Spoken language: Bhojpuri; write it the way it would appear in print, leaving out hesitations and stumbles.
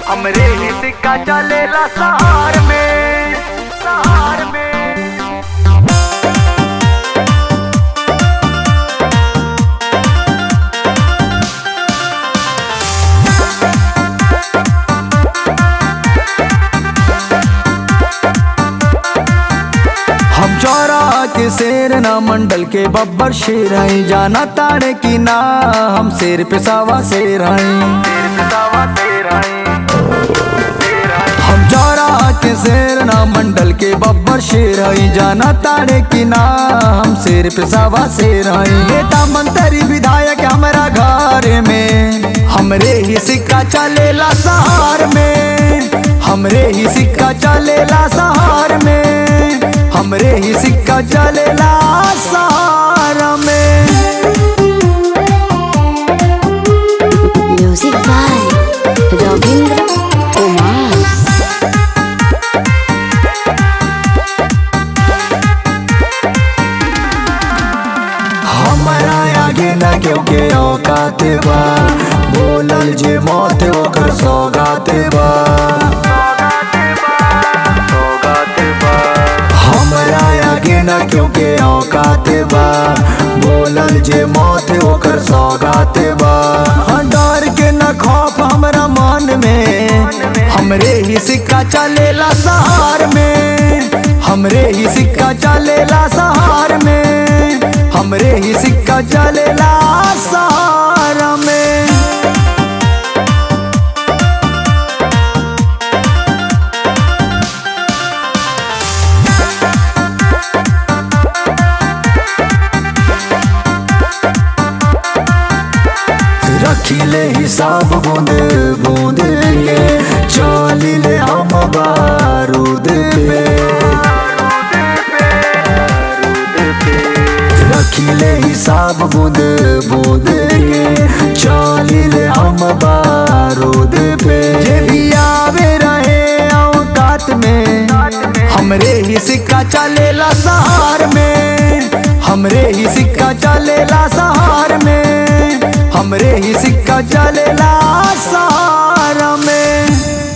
हमरे ही सिक्का चलेला शहर में, शहर में। हम चौरा के शेर ना मंडल के बब्बर शेर हैं, जाना ताड़े की ना हम शेर पे सावा शेर हैं। हम चौरा के शेर ना मंडल के बब्बर शेर हैं, जाना ताड़े की ना हम शेर पे सावा शेर हैं। नेता मंत्री विधायक हमारा घर में, हमरे ही सिक्का चलेला शहर में, हमरे ही सिक्का चलेला शहर में, हमरे ही सिक्का चलेला शहर में। Music by Ravindra Kumar. हमारा आगे न क्यों के औकात बा, बोलल जे मौत ओकर सौगात बा। हमरा आगे न क्यों के औकात बा, बोलल जे मौत ओकर सौगात बा। डर के न खौफ हमरा मन में, हमरे ही सिक्का चलेला शहर में, हमरे ही सिक्का चलेला शहर में, हमरे ही सिक्का चलेला शहर में। रखिले हिसाब बूंद बूंद के, चलिले हम बारूद पे। रखिले हिसाब बूंद बूंद के, चलिले हम बारूद पे। जे भी आवे रहे औकात में, हमरे ही सिक्का चलेला शहर में, हमरे ही सिक्का चलेला शहर में, हमरे ही सिक्का चलेला शहर में।